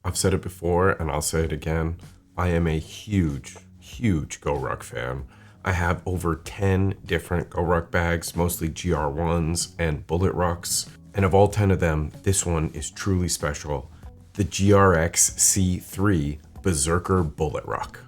I've said it before and I'll say it again. I am a huge GoRuck fan. I have over 10 different GoRuck bags, mostly GR1s and Bullet rucks. And of all 10 of them, this one is truly special. The GRX C3 Berserker Bullet ruck.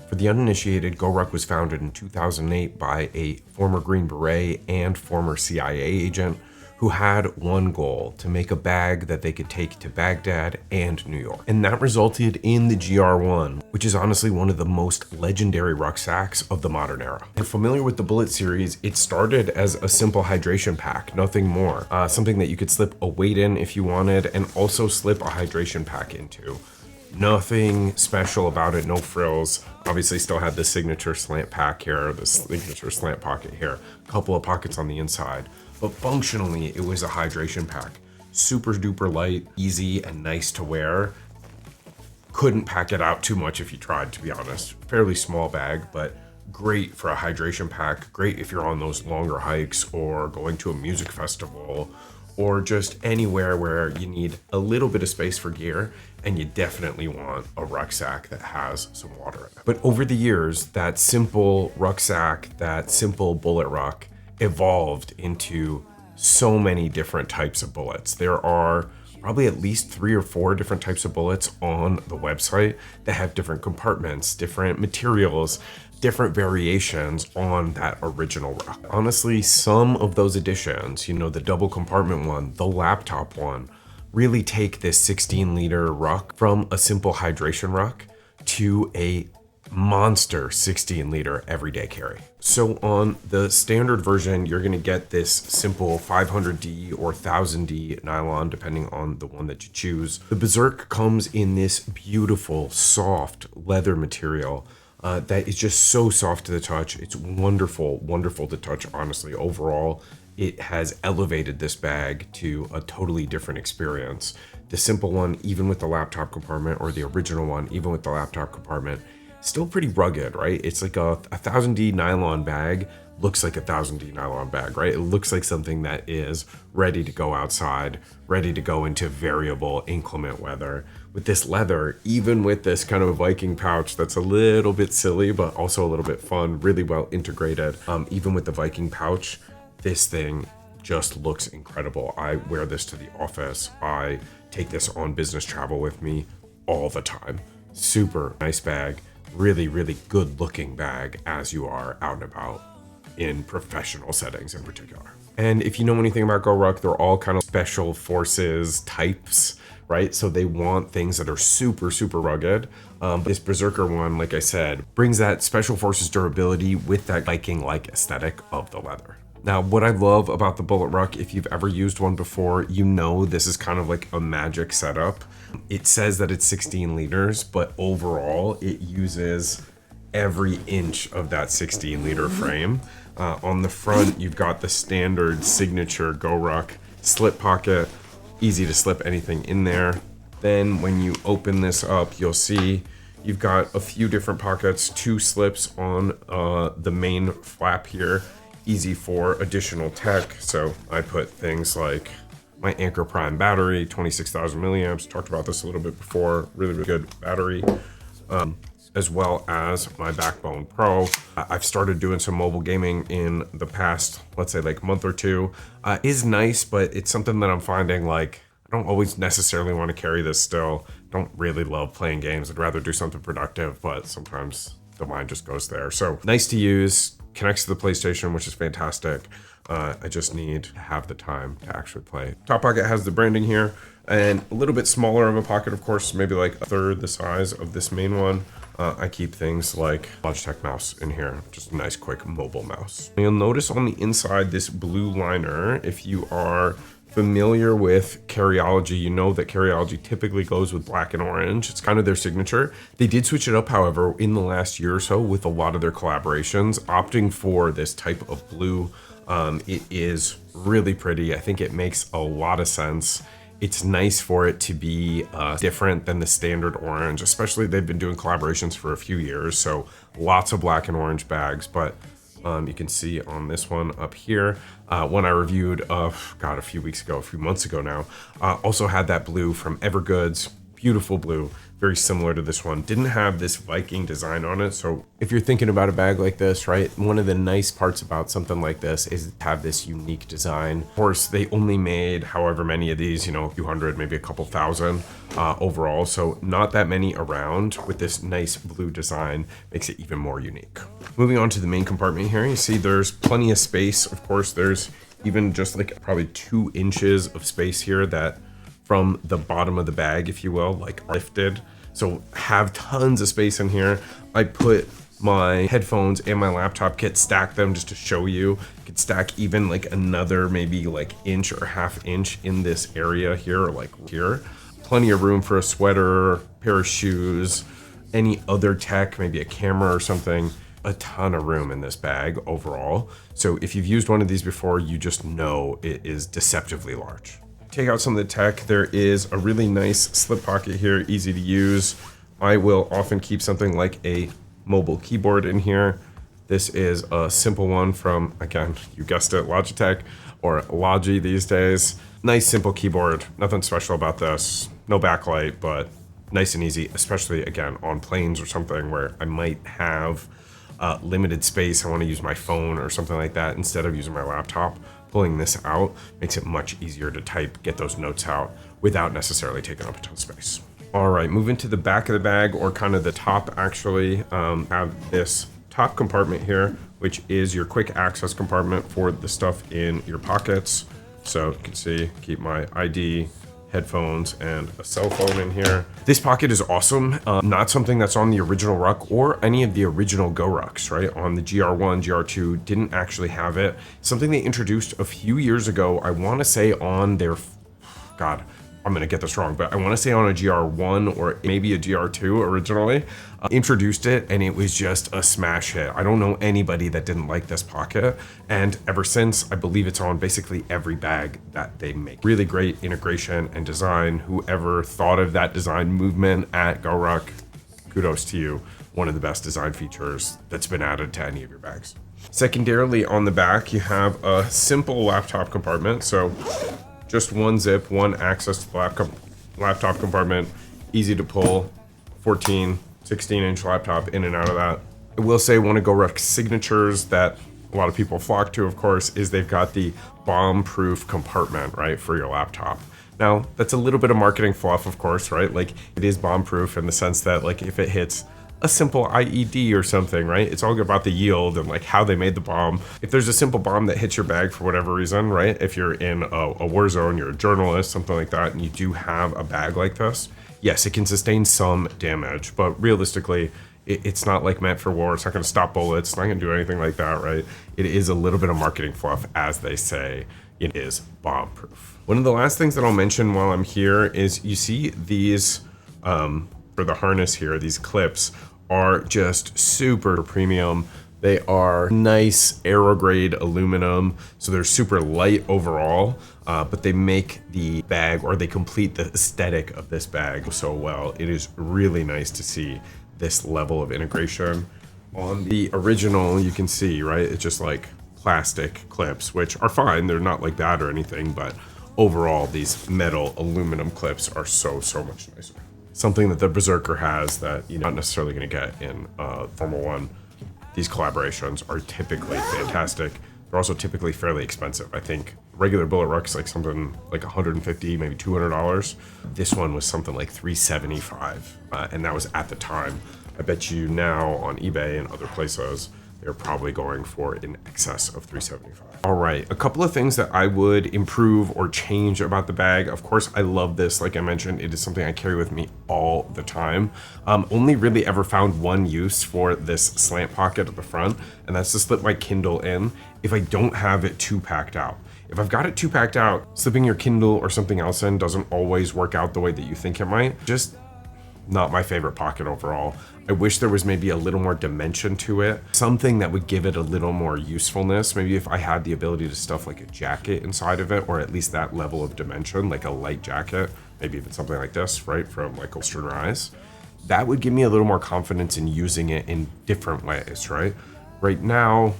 For the uninitiated, GoRuck was founded in 2008 by a former Green Beret and former CIA agent who had one goal: to make a bag that they could take to Baghdad and New York. And that resulted in the GR1, which is honestly one of the most legendary rucksacks of the modern era. If you're familiar with the Bullet series, it started as a simple hydration pack, nothing more. Something that you could slip a weight in if you wanted, and also slip a hydration pack into. Nothing special about it, no frills. Obviously still had the signature slant pack here, the signature slant pocket here, a couple of pockets on the inside. But functionally, it was a hydration pack. Super duper light, easy, and nice to wear. Couldn't pack it out too much if you tried, to be honest. Fairly small bag, but great for a hydration pack. Great if you're on those longer hikes or going to a music festival or just anywhere where you need a little bit of space for gear and you definitely want a rucksack that has some water in it. But over the years, that simple rucksack, that simple bullet ruck evolved into so many different types of bullets. There are probably at least 3 or 4 different types of bullets on the website that have different compartments, different materials, different variations on that original ruck. Honestly, some of those additions, the double compartment one, the laptop one, really take this 16-liter ruck from a simple hydration ruck to a monster 16-liter everyday carry. So on the standard version, you're going to get this simple 500D or 1000D nylon, depending on the one that you choose. The Berserk comes in this beautiful, soft leather material that is just so soft to the touch. It's wonderful to touch, honestly. Overall, it has elevated this bag to a totally different experience. The simple one, even with the laptop compartment, or the original one, even with the laptop compartment, still pretty rugged, right? It's like a 1000D nylon bag looks like a 1000D nylon bag, right? It looks like something that is ready to go outside, ready to go into variable, inclement weather. With this leather, even with this kind of a Viking pouch that's a little bit silly, but also a little bit fun, really well integrated. Even with the Viking pouch, this thing just looks incredible. I wear this to the office. I take this on business travel with me all the time. Super nice bag. Really good looking bag as you are out and about in professional settings in particular. And if you know anything about GoRuck, they're all kind of special forces types, right? So they want things that are super rugged. This Berserker one, like I said, brings that special forces durability with that Viking-like aesthetic of the leather. Now, what I love about the Bullet Ruck, if you've ever used one before, this is kind of like a magic setup. It says that it's 16 liters, but overall it uses every inch of that 16-liter frame. On the front, you've got the standard signature GoRuck slip pocket, easy to slip anything in there. Then when you open this up, you'll see you've got a few different pockets, 2 slips on the main flap here. Easy for additional tech. So I put things like my Anchor Prime battery, 26,000 milliamps. Talked about this a little bit before. Really good battery. As well as my Backbone Pro. I've started doing some mobile gaming in the past, let's say like month or two. Is nice, but it's something that I'm finding like I don't always necessarily want to carry this still. Don't really love playing games. I'd rather do something productive, but sometimes the mind just goes there. So nice to use. Connects to the PlayStation, which is fantastic. I just need to have the time to actually play. Top pocket has the branding here, and a little bit smaller of a pocket, of course, maybe like a third the size of this main one. I keep things like Logitech mouse in here, just a nice quick mobile mouse. You'll notice on the inside this blue liner. If you are familiar with Carryology, you know that Carryology typically goes with black and orange. It's kind of their signature. They did switch it up, however, in the last year or so with a lot of their collaborations, opting for this type of blue. It is really pretty. I think it makes a lot of sense. It's nice for it to be different than the standard orange, especially they've been doing collaborations for a few years. So lots of black and orange bags, but You can see on this one up here, one I reviewed, a few months ago now, also had that blue from Evergoods, beautiful blue, very similar to this one. Didn't have this Viking design on it. So if you're thinking about a bag like this, right, one of the nice parts about something like this is to have this unique design. Of course, they only made however many of these, a few hundred, maybe a couple thousand overall. So not that many around with this nice blue design makes it even more unique. Moving on to the main compartment here, you see there's plenty of space. Of course, there's even just like probably 2 inches of space here that from the bottom of the bag, if you will, like lifted. So have tons of space in here. I put my headphones and my laptop kit, stack them just to show you. You could stack even like another maybe like inch or ½ inch in this area here, or like here. Plenty of room for a sweater, pair of shoes, any other tech, maybe a camera or something. A ton of room in this bag overall. So if you've used one of these before, you just know it is deceptively large. Take out some of the tech. There is a really nice slip pocket here, easy to use. I will often keep something like a mobile keyboard in here. This is a simple one from, again, you guessed it, Logitech or Logi these days. Nice simple keyboard, nothing special about this. No backlight, but nice and easy, especially again on planes or something where I might have limited space. I want to use my phone or something like that instead of using my laptop. Pulling this out makes it much easier to type, get those notes out without necessarily taking up a ton of space. All right, moving to the back of the bag, or kind of the top actually, have this top compartment here, which is your quick access compartment for the stuff in your pockets. So you can see, keep my ID, headphones, and a cell phone in here. This pocket is awesome. Not something that's on the original Ruck or any of the original GoRucks, right? On the GR1, GR2, didn't actually have it. Something they introduced a few years ago, I want to say on their, God, I'm going to get this wrong, but I want to say on a GR1 or maybe a GR2 originally, introduced it, and it was just a smash hit. I don't know anybody that didn't like this pocket, and ever since, I believe it's on basically every bag that they make. Really great integration and design. Whoever thought of that design movement at GoRuck, kudos to you. One of the best design features that's been added to any of your bags. Secondarily, on the back, you have a simple laptop compartment. So just one zip, one access to the laptop compartment, easy to pull, 16-inch laptop in and out of that. I will say one of GoRuck's signatures that a lot of people flock to, of course, is they've got the bomb-proof compartment, right, for your laptop. Now, that's a little bit of marketing fluff, of course, right? Like, it is bomb-proof in the sense that, like, if it hits a simple IED or something, right? It's all about the yield and like how they made the bomb. If there's a simple bomb that hits your bag for whatever reason, right? If you're in a war zone, you're a journalist, something like that, and you do have a bag like this, yes, it can sustain some damage, but realistically, it's not like meant for war. It's not going to stop bullets. It's not going to do anything like that, right? It is a little bit of marketing fluff, as they say. It is bomb-proof. One of the last things that I'll mention while I'm here is you see these, for the harness here, these clips are just super premium. They are nice aero-grade aluminum, so they're super light overall, but they make the bag, or they complete the aesthetic of this bag so well. It is really nice to see this level of integration. On the original, you can see, right, it's just like plastic clips, which are fine. They're not like that or anything, but overall, these metal aluminum clips are so much nicer. Something that the Berserker has that you're not necessarily going to get in Formula 1. These collaborations are typically fantastic. They're also typically fairly expensive. I think regular Bullet Ruck's like something like $150, maybe $200. This one was something like $375, and that was at the time. I bet you now on eBay and other places, they're probably going for in excess of $375. All right, a couple of things that I would improve or change about the bag. Of course, I love this. Like I mentioned, it is something I carry with me all the time. Only really ever found one use for this slant pocket at the front, and that's to slip my Kindle in if I don't have it too packed out. If I've got it too packed out, slipping your Kindle or something else in doesn't always work out the way that you think it might. Just not my favorite pocket overall. I wish there was maybe a little more dimension to it. Something that would give it a little more usefulness. Maybe if I had the ability to stuff like a jacket inside of it, or at least that level of dimension, like a light jacket, maybe even something like this, right, from like Western Rise. That would give me a little more confidence in using it in different ways, right? Right now,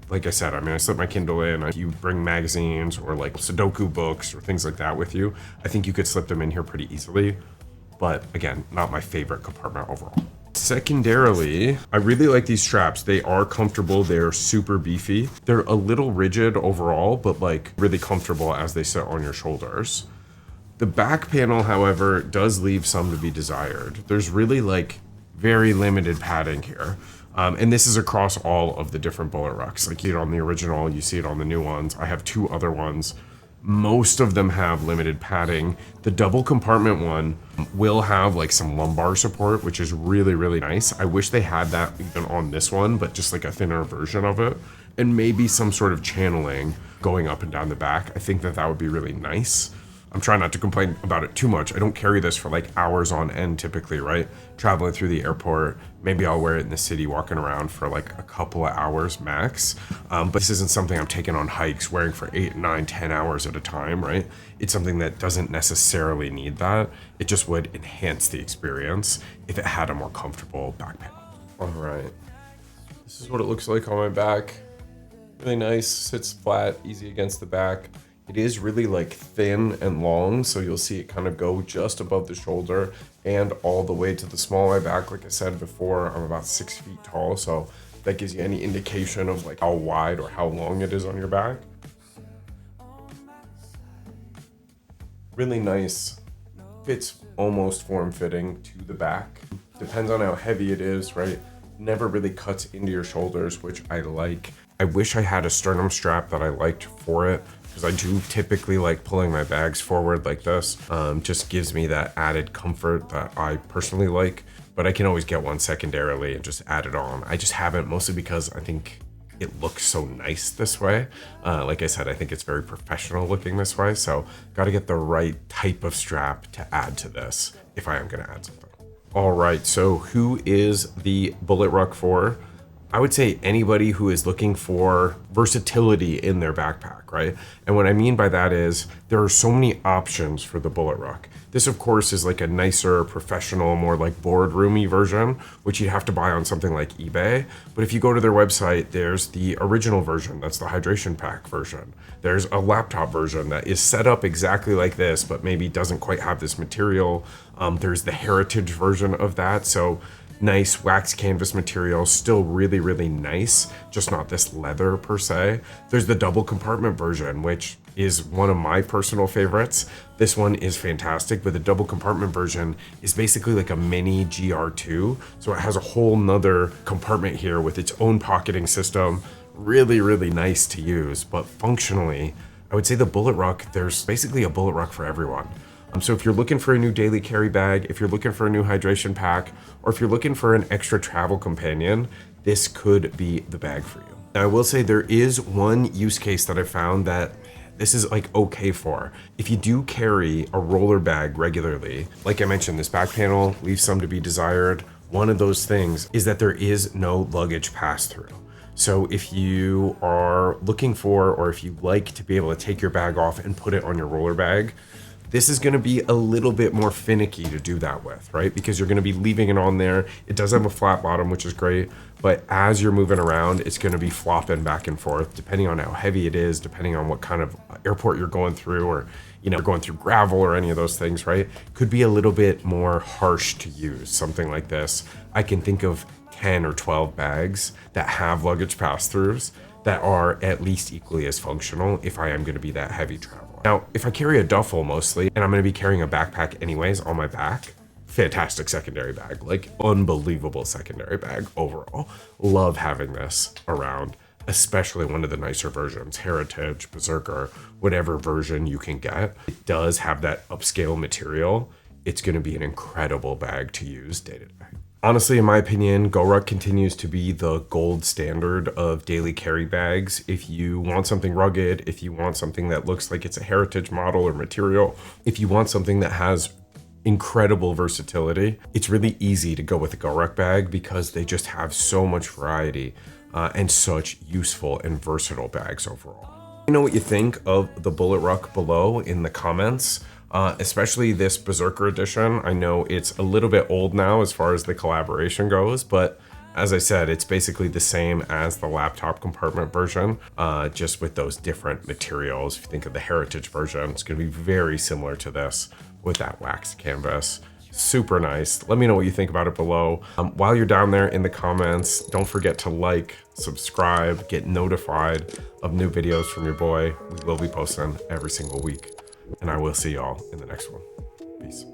like I said, I mean, I slip my Kindle in. You bring magazines or like Sudoku books or things like that with you, I think you could slip them in here pretty easily. But again, not my favorite compartment overall. Secondarily, I really like these straps. They are comfortable. They're super beefy. They're a little rigid overall, but like really comfortable as they sit on your shoulders. The back panel, however, does leave some to be desired. There's really like very limited padding here. And this is across all of the different Bullet rucks. Like you see it on the original, you see it on the new ones. I have 2 other ones. Most of them have limited padding. The double compartment one will have like some lumbar support, which is really, really nice. I wish they had that even on this one, but just like a thinner version of it. And maybe some sort of channeling going up and down the back. I think that that would be really nice. I'm trying not to complain about it too much. I don't carry this for like hours on end typically, right? Traveling through the airport, maybe I'll wear it in the city walking around for like a couple of hours max. But this isn't something I'm taking on hikes wearing for 8, 9, 10 hours at a time, right? It's something that doesn't necessarily need that. It just would enhance the experience if it had a more comfortable back panel. All right, this is what it looks like on my back. Really nice, sits flat, easy against the back. It is really like thin and long, so you'll see it kind of go just above the shoulder and all the way to the small of my back. Like I said before, I'm about 6 feet tall, so that gives you any indication of like how wide or how long it is on your back. Really nice, fits almost form-fitting to the back. Depends on how heavy it is, right? Never really cuts into your shoulders, which I like. I wish I had a sternum strap that I liked for it, because I do typically like pulling my bags forward like this. Just gives me that added comfort that I personally like, but I can always get one secondarily and just add it on. I just haven't, mostly because I think it looks so nice this way. Like I said, I think it's very professional looking this way, so got to get the right type of strap to add to this if I am going to add something. All right, so who is the Bullet ruck for? I would say anybody who is looking for versatility in their backpack, right? And what I mean by that is there are so many options for the Bullet ruck. This, of course, is like a nicer, professional, more like boardroomy version, which you'd have to buy on something like eBay. But if you go to their website, there's the original version. That's the hydration pack version. There's a laptop version that is set up exactly like this, but maybe doesn't quite have this material. There's the heritage version of that. So nice wax canvas material, still really, really nice, just not this leather per se. There's the double compartment version, which is one of my personal favorites. This one is fantastic, but the double compartment version is basically like a mini GR2. So it has a whole nother compartment here with its own pocketing system. Really, really nice to use, but functionally, I would say the Bullet ruck, there's basically a Bullet ruck for everyone. So if you're looking for a new daily carry bag, if you're looking for a new hydration pack, or if you're looking for an extra travel companion, this could be the bag for you. Now, I will say there is one use case that I found that this is like okay for. If you do carry a roller bag regularly, like I mentioned, this back panel leaves some to be desired. One of those things is that there is no luggage pass-through. So if you are looking for, or if you like to be able to take your bag off and put it on your roller bag, this is going to be a little bit more finicky to do that with, right? Because you're going to be leaving it on there. It does have a flat bottom, which is great. But as you're moving around, it's going to be flopping back and forth, depending on how heavy it is, depending on what kind of airport you're going through, or, you know, going through gravel or any of those things, right? Could be a little bit more harsh to use, something like this. I can think of 10 or 12 bags that have luggage pass-throughs that are at least equally as functional if I am going to be that heavy traveler. Now, if I carry a duffel mostly, and I'm going to be carrying a backpack anyways on my back, fantastic secondary bag, like unbelievable secondary bag overall. Love having this around, especially one of the nicer versions, Heritage, Berserker, whatever version you can get. It does have that upscale material. It's going to be an incredible bag to use day to day. Honestly, in my opinion, GoRuck continues to be the gold standard of daily carry bags. If you want something rugged, if you want something that looks like it's a heritage model or material, if you want something that has incredible versatility, it's really easy to go with a GoRuck bag because they just have so much variety and such useful and versatile bags overall. Let me know what you think of the Bullet ruck below in the comments. Especially this Berserker edition. I know it's a little bit old now as far as the collaboration goes, but As I said, it's basically the same as the laptop compartment version, just with those different materials. If you think of the Heritage version, it's going to be very similar to this with that waxed canvas. Super nice. Let me know what you think about it below. While you're down there in the comments, don't forget to like, subscribe, get notified of new videos from your boy. We will be posting every single week, and I will see y'all in the next one. Peace.